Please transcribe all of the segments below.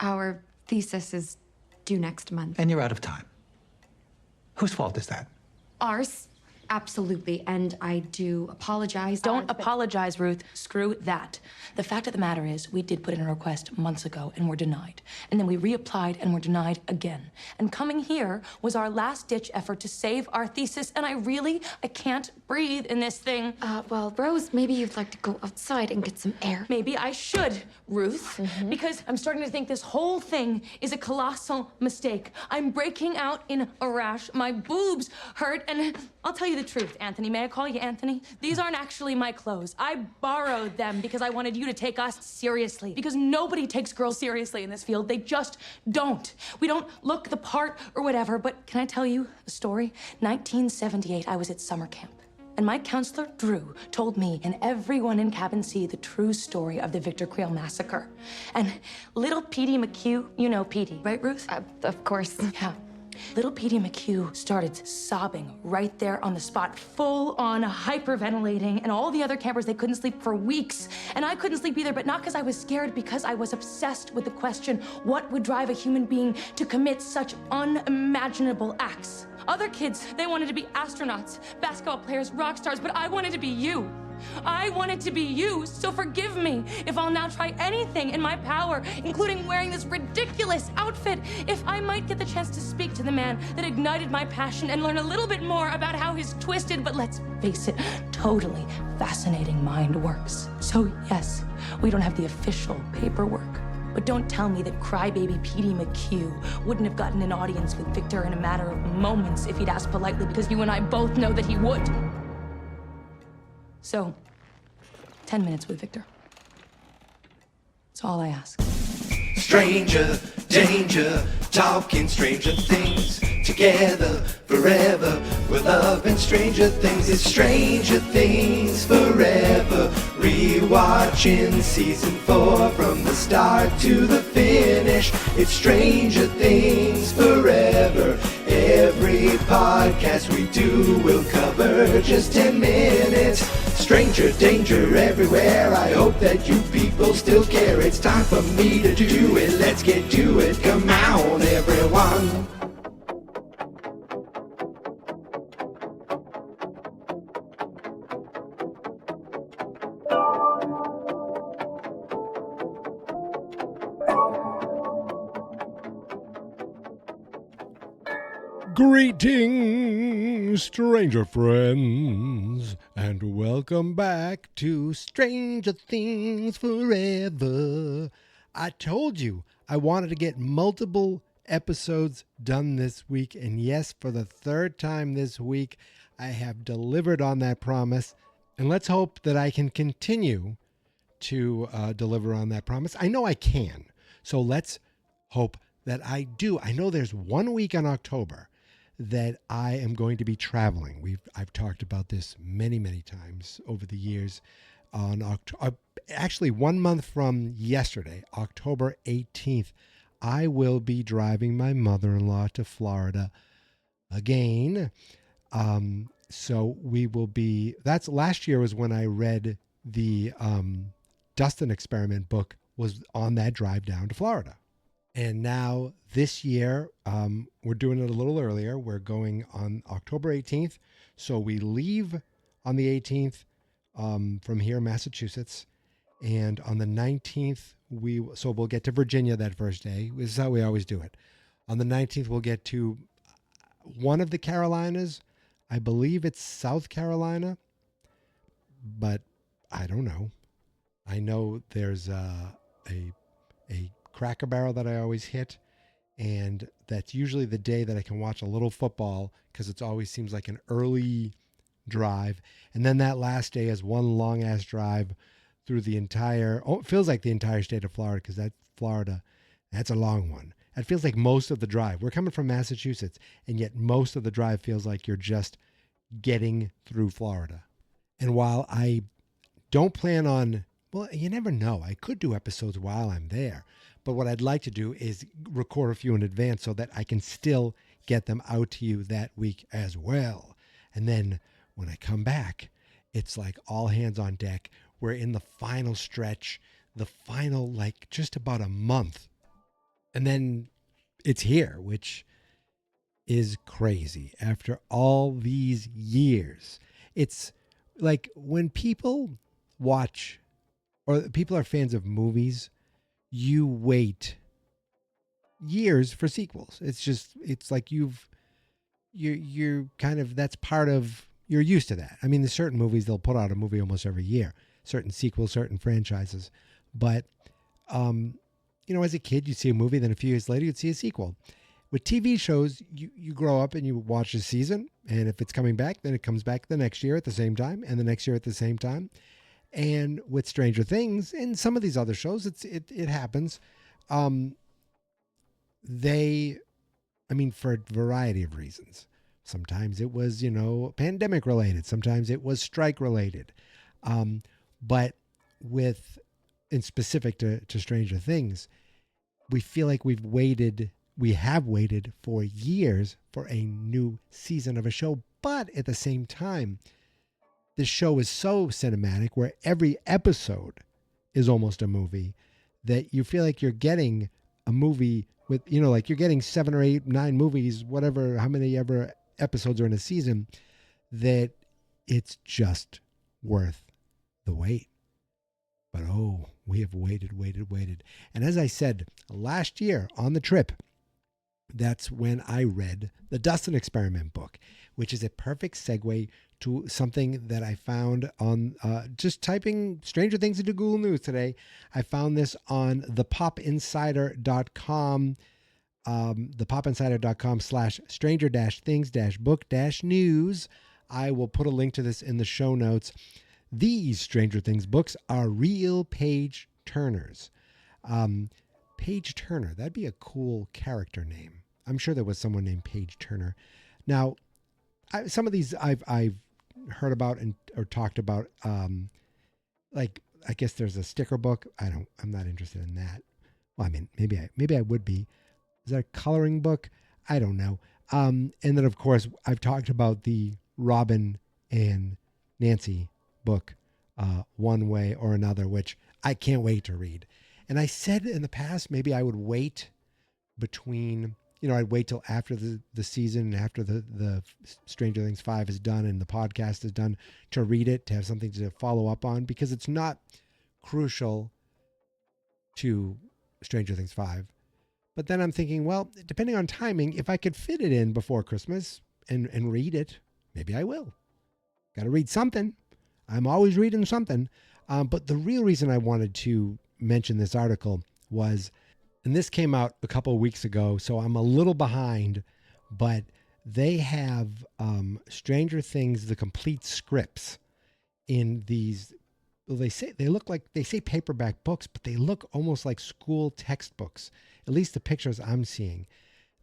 Our thesis is due next month. And you're out of time. Whose fault is that? Ours? Absolutely. And I do apologize. Don't apologize, Ruth. Screw that. The fact of the matter is, we did put in a request months ago and were denied. And then we reapplied and were denied again. And coming here was our last-ditch effort to save our thesis. And I can't breathe in this thing. Well, Rose, maybe you'd like to go outside and get some air. Maybe I should, Ruth, because I'm starting to think this whole thing is a colossal mistake. I'm breaking out in a rash. My boobs hurt, and I'll tell you the truth, Anthony. May I call you Anthony? These aren't actually my clothes. I borrowed them because I wanted you to take us seriously. Because nobody takes girls seriously in this field. They just don't. We don't look the part or whatever, but can I tell you a story? 1978, I was at summer camp. And my counselor, Drew, told me and everyone in Cabin C the true story of the Victor Creel massacre. And little Petey McHugh, you know Petey, right, Ruth? Of course. Yeah. Little Petey McHugh started sobbing right there on the spot, full on hyperventilating, and all the other campers, they couldn't sleep for weeks. And I couldn't sleep either, but not because I was scared, because I was obsessed with the question, what would drive a human being to commit such unimaginable acts? Other kids, they wanted to be astronauts, basketball players, rock stars, but I wanted to be you. I wanted to be you, so forgive me if I'll now try anything in my power, including wearing this ridiculous outfit, if I might get the chance to speak to the man that ignited my passion and learn a little bit more about how his twisted, but let's face it, totally fascinating mind works. So yes, we don't have the official paperwork, but don't tell me that crybaby Petey McHugh wouldn't have gotten an audience with Victor in a matter of moments if he'd asked politely, because you and I both know that he would. So, 10 minutes with Victor. That's all I ask. Stranger, danger, talking stranger things. Together, forever, we're loving stranger things. It's Stranger Things Forever. Rewatching season 4 from the start to the finish. It's Stranger Things Forever. Every podcast we do will cover just 10 minutes. Stranger danger everywhere. I hope that you people still care. It's time for me to do it. Let's get to it. Come on, everyone. Greetings, stranger friends, and welcome back to Stranger Things Forever. I told you I wanted to get multiple episodes done this week, and yes, for the third time this week, I have delivered on that promise, and let's hope that I can continue to deliver on that promise. I know I can, so let's hope that I do. I know there's 1 week in October that I am going to be traveling. I've talked about this many, many times over the years. On actually 1 month from yesterday, October 18th, I will be driving my mother-in-law to Florida again. So we will be, that's last year was when I read the Dustin Experiment book, was on that drive down to Florida. And now this year, we're doing it a little earlier. We're going on October 18th. So we leave on the 18th from here, Massachusetts. And on the 19th, we'll get to Virginia that first day. This is how we always do it. On the 19th, we'll get to one of the Carolinas. I believe it's South Carolina, but I don't know. I know there's a Cracker Barrel that I always hit, and that's usually the day that I can watch a little football because it always seems like an early drive. And then that last day is one long ass drive through the entire, it feels like the entire state of Florida, because that's a long one. It feels like most of the drive. We're coming from Massachusetts, and yet most of the drive feels like you're just getting through Florida. And while I don't plan on, well, you never know. I could do episodes while I'm there. But what I'd like to do is record a few in advance so that I can still get them out to you that week as well. And then when I come back, it's like all hands on deck. We're in the final stretch, the final, like just about a month And then it's here, which is crazy after all these years. It's like when people watch or people are fans of movies, you wait years for sequels. It's like you're kind of, that's part of, you're used to that. I mean, there's certain movies, they'll put out a movie almost every year, certain sequels, certain franchises. But, as a kid, you'd see a movie, then a few years later, you'd see a sequel. With TV shows, you grow up and you watch a season, and if it's coming back, then it comes back the next year at the same time, and the next year at the same time. And with Stranger Things and some of these other shows, it happens. For a variety of reasons. Sometimes it was, pandemic related. Sometimes it was strike related. But in specific to Stranger Things, we feel like we have waited for years for a new season of a show. But at the same time, this show is so cinematic where every episode is almost a movie that you feel like you're getting a movie with, like you're getting 7 or 8, 9 movies, whatever, how many ever episodes are in a season, that it's just worth the wait. But we have waited. And as I said, last year on the trip, that's when I read the Dustin Experiment book, which is a perfect segue to something that I found on just typing Stranger Things into Google News today. I found this on thepopinsider.com, thepopinsider.com/stranger-things-book-news. I will put a link to this in the show notes. These Stranger Things books are real page turners. Page Turner, that'd be a cool character name. I'm sure there was someone named Page Turner. Now, some of these I've heard about or talked about. Like, I guess there's a sticker book. I'm not interested in that. Well, I mean, maybe I would be. Is that a coloring book? I don't know. And then of course I've talked about the Robin and Nancy book, One Way or Another, which I can't wait to read. And I said in the past, maybe I would wait between, I'd wait till after the season, after the Stranger Things 5 is done and the podcast is done, to read it, to have something to follow up on, because it's not crucial to Stranger Things 5. But then I'm thinking, well, depending on timing, if I could fit it in before Christmas and read it, maybe I will. Got to read something. I'm always reading something. But the real reason I wanted to mention this article was, and this came out a couple of weeks ago, so I'm a little behind, but they have Stranger Things, the complete scripts in these. Well, they say paperback books, but they look almost like school textbooks. At least the pictures I'm seeing,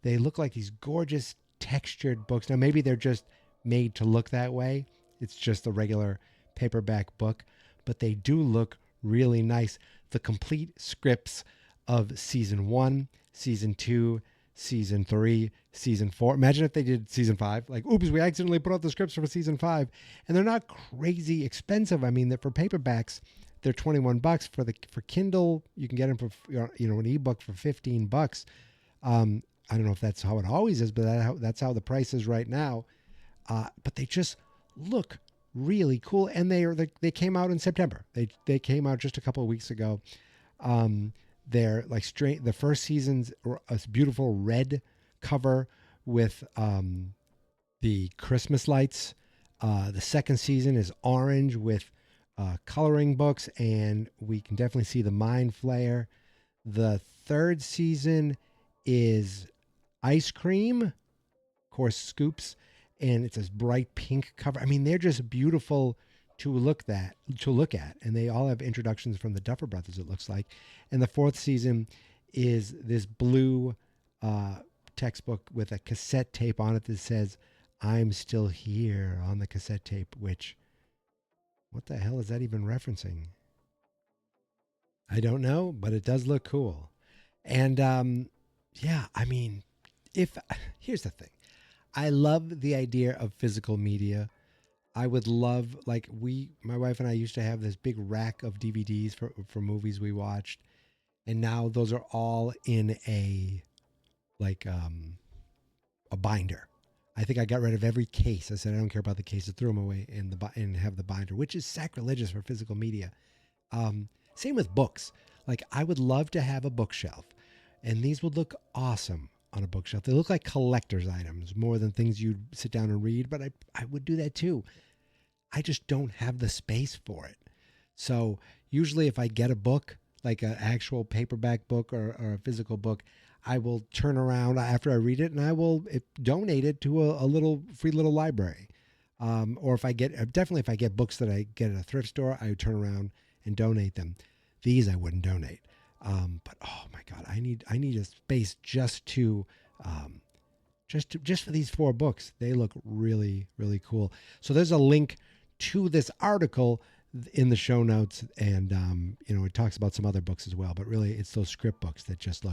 they look like these gorgeous textured books. Now maybe they're just made to look that way. It's just a regular paperback book, but they do look really nice. The complete scripts of season 1, season 2, season 3, season 4. Imagine if they did season 5. Like, oops, we accidentally put out the scripts for season 5. And they're not crazy expensive. I mean, for paperbacks, they're $21. For Kindle, you can get them for an ebook for $15. I don't know if that's how it always is, but that's how the price is right now. But they just look really cool, and they came out in September. They came out just a couple of weeks ago. They're like the first season's a beautiful red cover with the Christmas lights. The second season is orange with coloring books, and we can definitely see the Mind Flayer. The third season is ice cream, of course, scoops, and it's this bright pink cover. I mean, they're just beautiful to look at, and they all have introductions from the Duffer Brothers, it looks like. And the fourth season is this blue textbook with a cassette tape on it that says, "I'm still here" on the cassette tape, which, what the hell is that even referencing? I don't know, but it does look cool. And yeah, I mean, here's the thing. I love the idea of physical media. I would love, my wife and I used to have this big rack of DVDs for movies we watched. And now those are all in a binder. I think I got rid of every case. I said I don't care about the case. I threw them away and have the binder, which is sacrilegious for physical media. Same with books. Like, I would love to have a bookshelf, and these would look awesome on a bookshelf. They look like collector's items more than things you'd sit down and read, but I would do that too. I just don't have the space for it. So usually if I get a book, like an actual paperback book or a physical book, I will turn around after I read it and I will donate it to a little free little library. Or if I get books that I get at a thrift store, I would turn around and donate them. These I wouldn't donate. But oh my God, I need a space just for these 4 books. They look really, really cool. So there's a link to this article in the show notes, and it talks about some other books as well. But really, it's those script books that just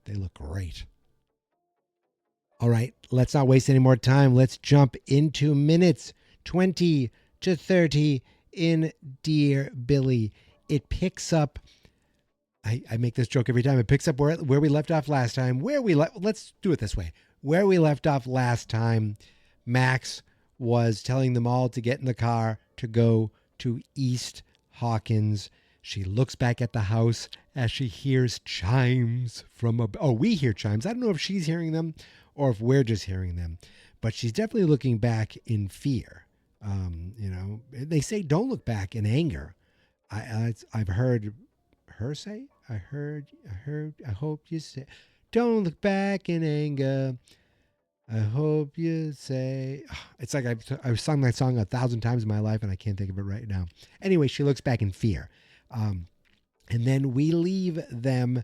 they look great. All right, let's not waste any more time. Let's jump into minutes 20 to 30 in Dear Billy. It picks up. I make this joke every time. It picks up where we left off last time. Let's do it this way. Where we left off last time, Max was telling them all to get in the car to go to East Hawkins. She looks back at the house as she hears chimes we hear chimes. I don't know if she's hearing them or if we're just hearing them, but she's definitely looking back in fear. They say don't look back in anger. I've heard her say, I hope you say, don't look back in anger. I hope you say. It's like I've sung that song 1,000 times in my life and I can't think of it right now. Anyway, she looks back in fear. And then we leave them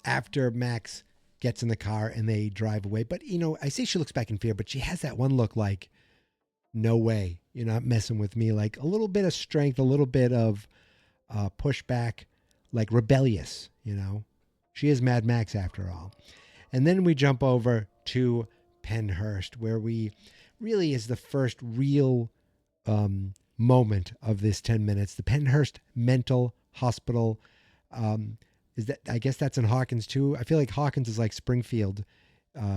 after Max gets in the car and they drive away. But, I say she looks back in fear, but she has that one look like, no way, you're not messing with me. Like a little bit of strength, a little bit of pushback, like rebellious, She is Mad Max after all. And then we jump over to Pennhurst, where we really is the first real moment of this 10 minutes. The Pennhurst Mental Hospital. I guess that's in Hawkins too. I feel like Hawkins is like Springfield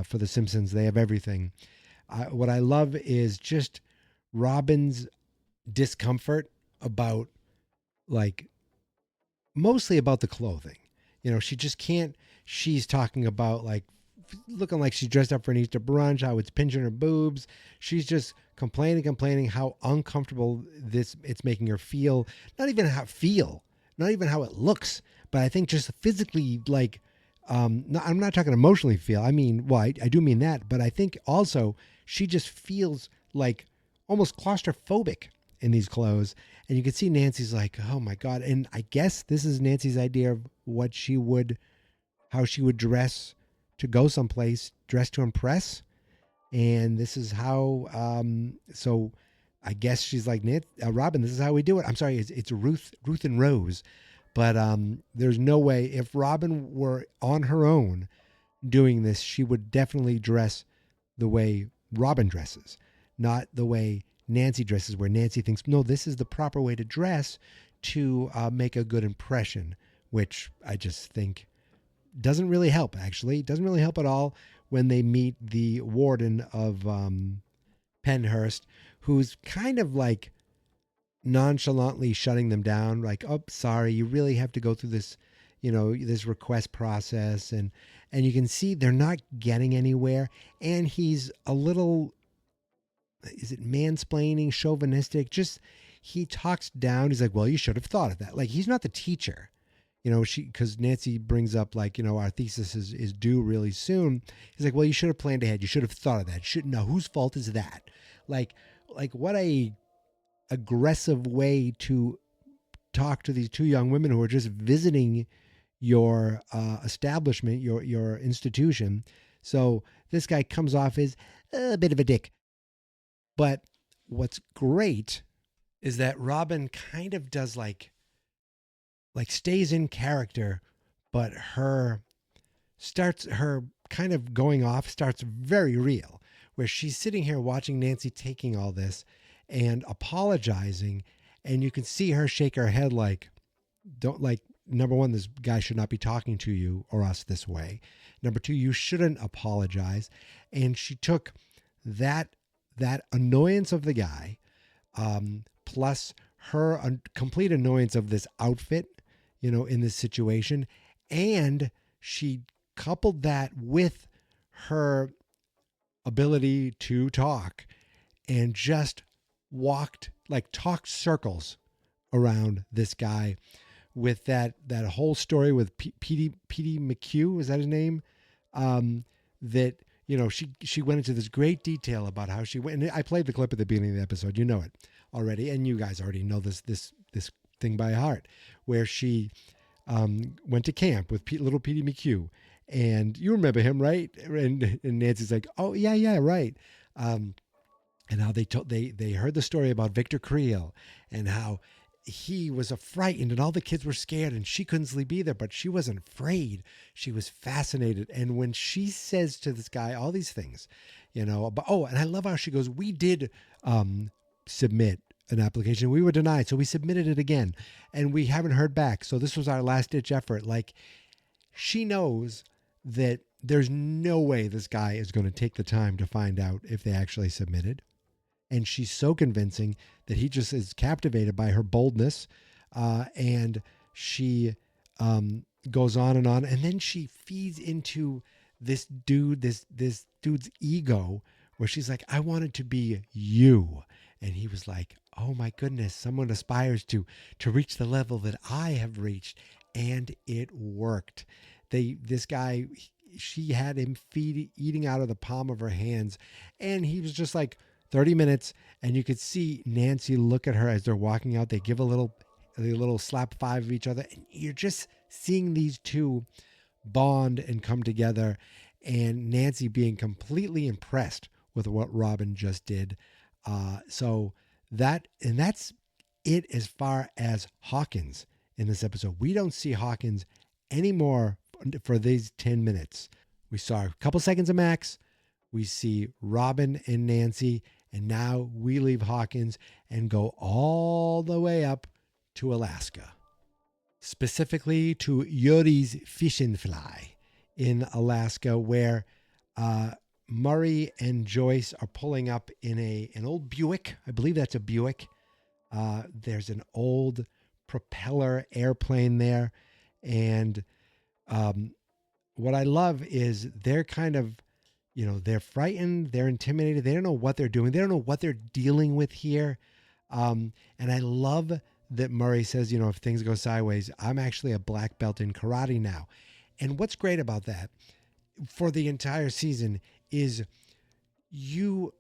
for The Simpsons. They have everything. What I love is just Robin's discomfort about, mostly about the clothing. She just can't. She's talking about looking like she's dressed up for an Easter brunch, how it's pinching her boobs. She's just complaining how uncomfortable it's making her feel. Not even how it looks, but I think just physically, I'm not talking emotionally feel. I mean, well, I do mean that, but I think also she just feels like almost claustrophobic in these clothes. And you can see Nancy's like, oh my God. And I guess this is Nancy's idea of how she would dress to go someplace, dress to impress. And this is how, so I guess she's like, Robin, this is how we do it. I'm sorry, it's Ruth and Rose. But there's no way, if Robin were on her own doing this, she would definitely dress the way Robin dresses, not the way Nancy dresses, where Nancy thinks, no, this is the proper way to dress to make a good impression, which I just think doesn't really help, actually. It doesn't really help at all when they meet the warden of Pennhurst, who's kind of like nonchalantly shutting them down, like, oh, sorry, you really have to go through this, this request process. And you can see they're not getting anywhere. And he's a little, is it mansplaining, chauvinistic? Just, he talks down. He's like, well, you should have thought of that. Like, he's not the teacher. Because Nancy brings up our thesis is due really soon. He's like, well, you should have planned ahead. You should have thought of that. You shouldn't know. Whose fault is that? Like what a aggressive way to talk to these 2 young women who are just visiting your establishment, your institution. So this guy comes off as a bit of a dick. But what's great is that Robin kind of does stays in character, but her kind of going off starts very real, where she's sitting here watching Nancy taking all this and apologizing, and you can see her shake her head like, don't, number one, this guy should not be talking to you or us this way. Number two, you shouldn't apologize. And she took that annoyance of the guy, plus her complete annoyance of this outfit, in this situation, and she coupled that with her ability to talk and just talked circles around this guy with that whole story with Petey McHugh, is that his name? That, she went into this great detail about how she went, and I played the clip at the beginning of the episode. You know it already, and you guys already know this thing by heart, where she went to camp with little Petey McHugh, and you remember him, right? And Nancy's like, oh yeah, right. And how they heard the story about Victor Creel and how he was frightened and all the kids were scared and she couldn't sleep either, but she wasn't afraid. She was fascinated. And when she says to this guy all these things, and I love how she goes, we did submit an application. We were denied, so we submitted it again and we haven't heard back. So this was our last ditch effort. Like, she knows that there's no way this guy is going to take the time to find out if they actually submitted. And she's so convincing that he just is captivated by her boldness. And she goes on. And then she feeds into this dude's ego, where she's like, I wanted to be you. And he was like, oh my goodness, someone aspires to reach the level that I have reached. And it worked. This guy, she had him eating out of the palm of her hands. And he was just like, 30 minutes, and you could see Nancy look at her as they're walking out. They give a little slap five of each other, and you're just seeing these two bond and come together, and Nancy being completely impressed with what Robin just did. So that's it as far as Hawkins in this episode. We don't see Hawkins anymore for these 10 minutes. We saw a couple seconds of Max. We see Robin and Nancy. And now we leave Hawkins and go all the way up to Alaska, specifically to Yuri's Fishing Fly in Alaska, where Murray and Joyce are pulling up in an old Buick. I believe that's a Buick. There's an old propeller airplane there. And what I love is they're kind of, they're frightened, they're intimidated. They don't know what they're doing. They don't know what they're dealing with here. And I love that Murray says, if things go sideways, I'm actually a black belt in karate now. And what's great about that for the entire season is you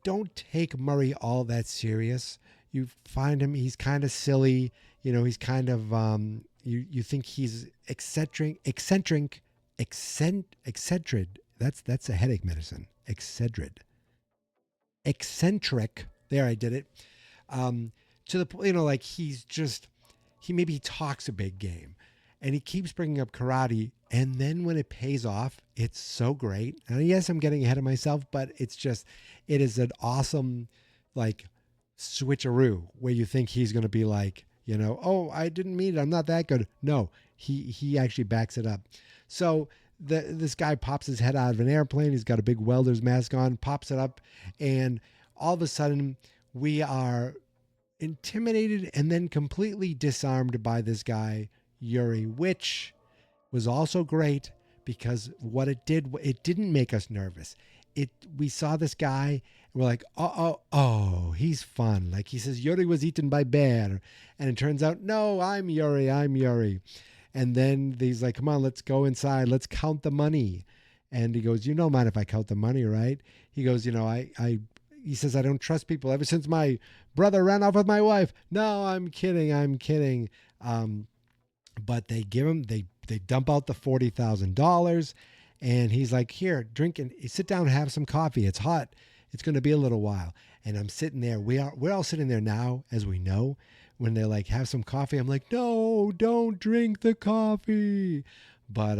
don't take Murray all that serious. You find him, he's kind of silly. He's kind of, you think he's eccentric. That's a headache medicine. Eccentric. There, I did it. To the point, like he talks a big game, and he keeps bringing up karate. And then when it pays off, it's so great. And yes, I'm getting ahead of myself, but it is an awesome, switcheroo where you think he's going to be like, oh, I didn't mean it. I'm not that good. No, he actually backs it up. So this guy pops his head out of an airplane. He's got a big welder's mask on, pops it up, and all of a sudden we are intimidated and then completely disarmed by this guy, Yuri, which was also great because what it didn't make us nervous. We saw this guy and we're like, oh, he's fun. Like he says, Yuri was eaten by bear. And it turns out, no, I'm Yuri. And then he's like, come on, let's go inside. Let's count the money. And he goes, you don't mind if I count the money, right? He goes, he says, I don't trust people ever since my brother ran off with my wife. No, I'm kidding. But they dump out the $40,000 and he's like, here, drink and sit down and have some coffee. It's hot. It's going to be a little while. And I'm sitting there. We're all sitting there now, as we know. When they're like, have some coffee, I'm like, no, don't drink the coffee. But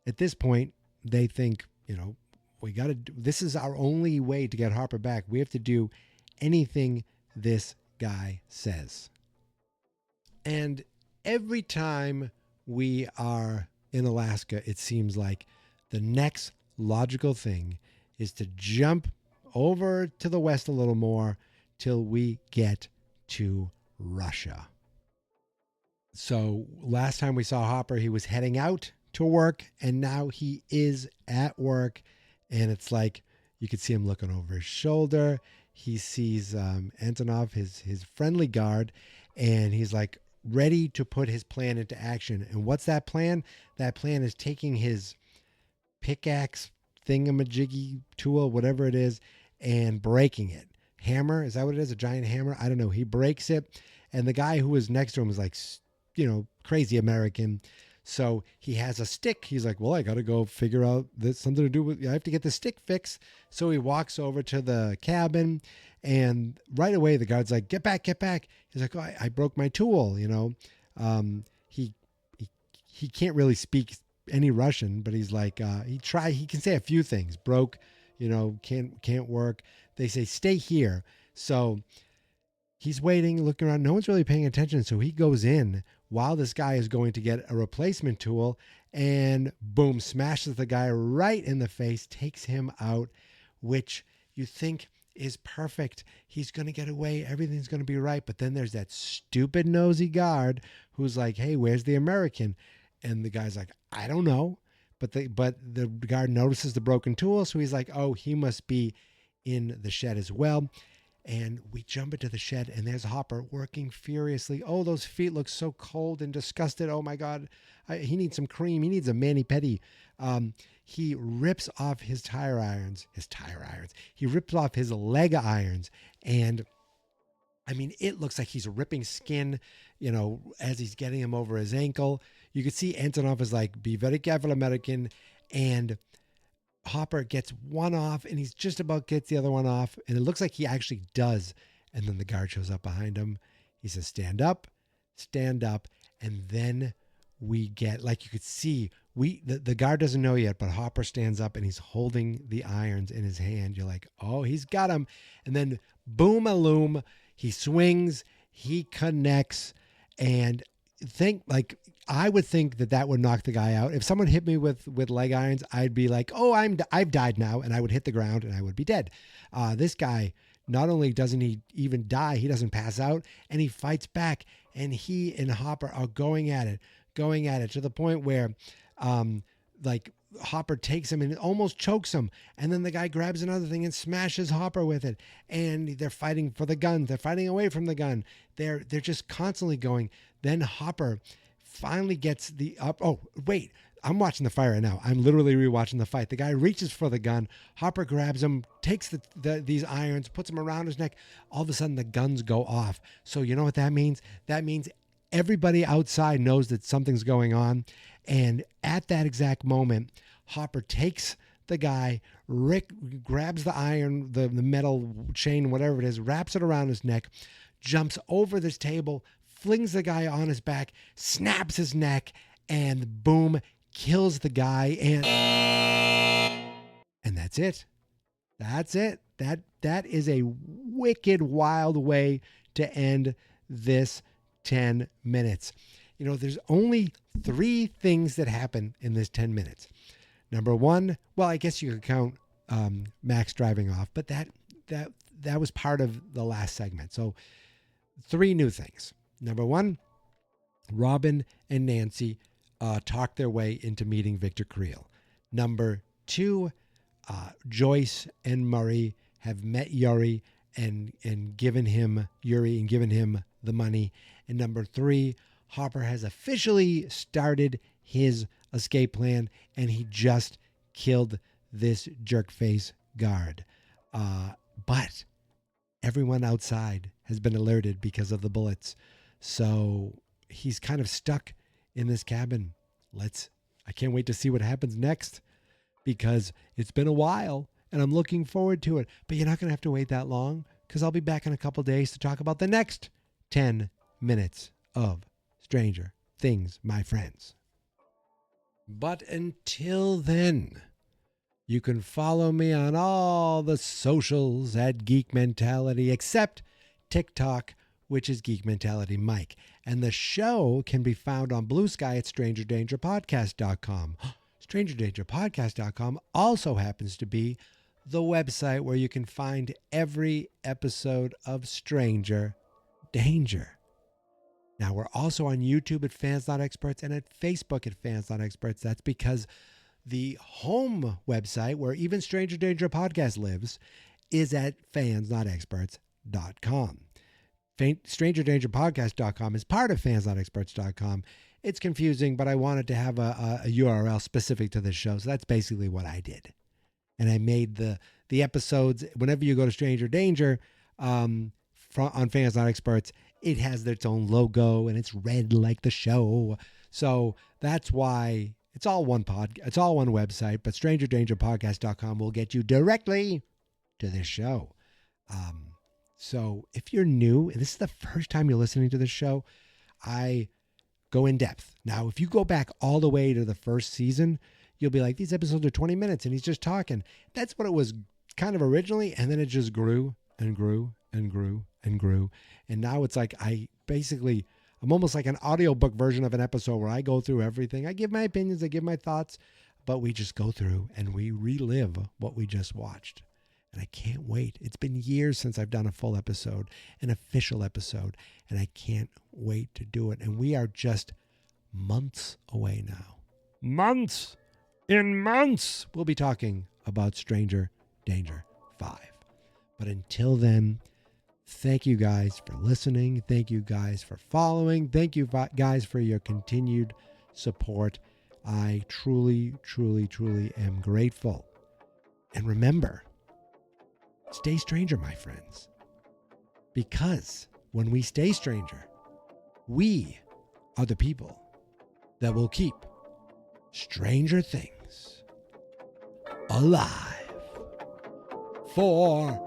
at this point, they think, we got to, this is our only way to get Harper back. We have to do anything this guy says. And every time we are in Alaska, it seems like the next logical thing is to jump over to the west a little more till we get to Russia. So last time we saw Hopper, he was heading out to work, and now he is at work, and it's like you could see him looking over his shoulder. He sees Antonov, his friendly guard, and he's like ready to put his plan into action. And what's that plan? That plan is taking his pickaxe thingamajiggy tool, whatever it is, and breaking it. Hammer, is that what it is? A giant hammer? I don't know. He breaks it, and the guy who was next to him is like, crazy American. So he has a stick. He's like, well, I got to go figure out this, something to do with, I have to get the stick fixed. So he walks over to the cabin, and right away the guard's like, get back, get back. He's like, oh, I broke my tool, He can't really speak any Russian, but he's like, he can say a few things. Broke, can't work. They say, stay here. So he's waiting, looking around. No one's really paying attention. So he goes in while this guy is going to get a replacement tool, and boom, smashes the guy right in the face, takes him out, which you think is perfect. He's going to get away. Everything's going to be right. But then there's that stupid nosy guard who's like, hey, where's the American? And the guy's like, I don't know. But the guard notices the broken tool. So he's like, oh, he must be in the shed as well. And we jump into the shed, and there's Hopper working furiously. Oh, those feet look so cold and disgusted. Oh my God. He needs some cream. He needs a mani-pedi. He rips off his tire irons. He rips off his leg irons. And I mean, it looks like he's ripping skin, as he's getting him over his ankle. You could see Antonov is like, be very careful, American. And Hopper gets one off, and he's just about gets the other one off. And it looks like he actually does. And then the guard shows up behind him. He says, stand up. And then we get, like you could see, the guard doesn't know yet, but Hopper stands up and he's holding the irons in his hand. You're like, oh, he's got him. And then boom-a-loom, he swings, he connects, and I would think that would knock the guy out. If someone hit me with leg irons, I'd be like, oh, I've died now, and I would hit the ground and I would be dead. This guy, not only doesn't he even die, he doesn't pass out, and he fights back, and he and Hopper are going at it to the point where Hopper takes him and almost chokes him, and then the guy grabs another thing and smashes Hopper with it, and they're fighting for the gun. They're fighting away from the gun. They're just constantly going. Then Hopper finally gets the up. Oh, wait. I'm watching the fight right now. I'm literally rewatching the fight. The guy reaches for the gun. Hopper grabs him, takes these irons, puts them around his neck. All of a sudden, the guns go off. So you know what that means? That means everybody outside knows that something's going on. And at that exact moment, Hopper takes the guy, Rick grabs the iron, the metal chain, whatever it is, wraps it around his neck, jumps over this table, flings the guy on his back, snaps his neck, and boom, kills the guy. And that's it. That's it. That is a wicked, wild way to end this 10 minutes. There's only 3 things that happen in this 10 minutes. Number 1, well, I guess you could count Max driving off, but that was part of the last segment. So 3 new things. Number 1, Robin and Nancy talk their way into meeting Victor Creel. Number 2, Joyce and Murray have met Yuri and given him the money. And number 3, Hopper has officially started his escape plan, and he just killed this jerkface guard. But everyone outside has been alerted because of the bullets. So he's kind of stuck in this cabin. I can't wait to see what happens next, because it's been a while and I'm looking forward to it. But you're not going to have to wait that long, because I'll be back in a couple days to talk about the next 10 minutes of Stranger Things, my friends. But until then, you can follow me on all the socials at Geek Mentality, except TikTok, which is Geek Mentality Mike. And the show can be found on Blue Sky at strangerdangerpodcast.com. Strangerdangerpodcast.com also happens to be the website where you can find every episode of Stranger Danger. Now, we're also on YouTube at Fans Not Experts and at Facebook at Fans Not Experts. That's because the home website where even Stranger Danger Podcast lives is at fansnotexperts.com. StrangerDangerPodcast.com is part of fansnotexperts.com. It's confusing, but I wanted to have a URL specific to this show, so that's basically what I did. And I made the episodes, whenever you go to Stranger Danger on Fans Not Experts, it has its own logo and it's red like the show. So that's why it's all one it's all one website, but StrangerDangerPodcast.com will get you directly to this show. So if you're new, and this is the first time you're listening to this show, I go in depth. Now, if you go back all the way to the first season, you'll be like, these episodes are 20 minutes and he's just talking. That's what it was kind of originally, and then it just grew and grew and grew and grew. And now it's like I'm almost like an audiobook version of an episode where I go through everything. I give my opinions, I give my thoughts, but we just go through and we relive what we just watched. And I can't wait. It's been years since I've done a full episode, an official episode, and I can't wait to do it. And we are just months away now. Months! In months! We'll be talking about Stranger Danger 5. But until then, thank you guys for listening. Thank you guys for following. Thank you guys for your continued support. I truly, truly, truly am grateful. And remember, stay stranger, my friends. Because when we stay stranger, we are the people that will keep Stranger Things alive forever.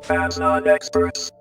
Fans Not Experts.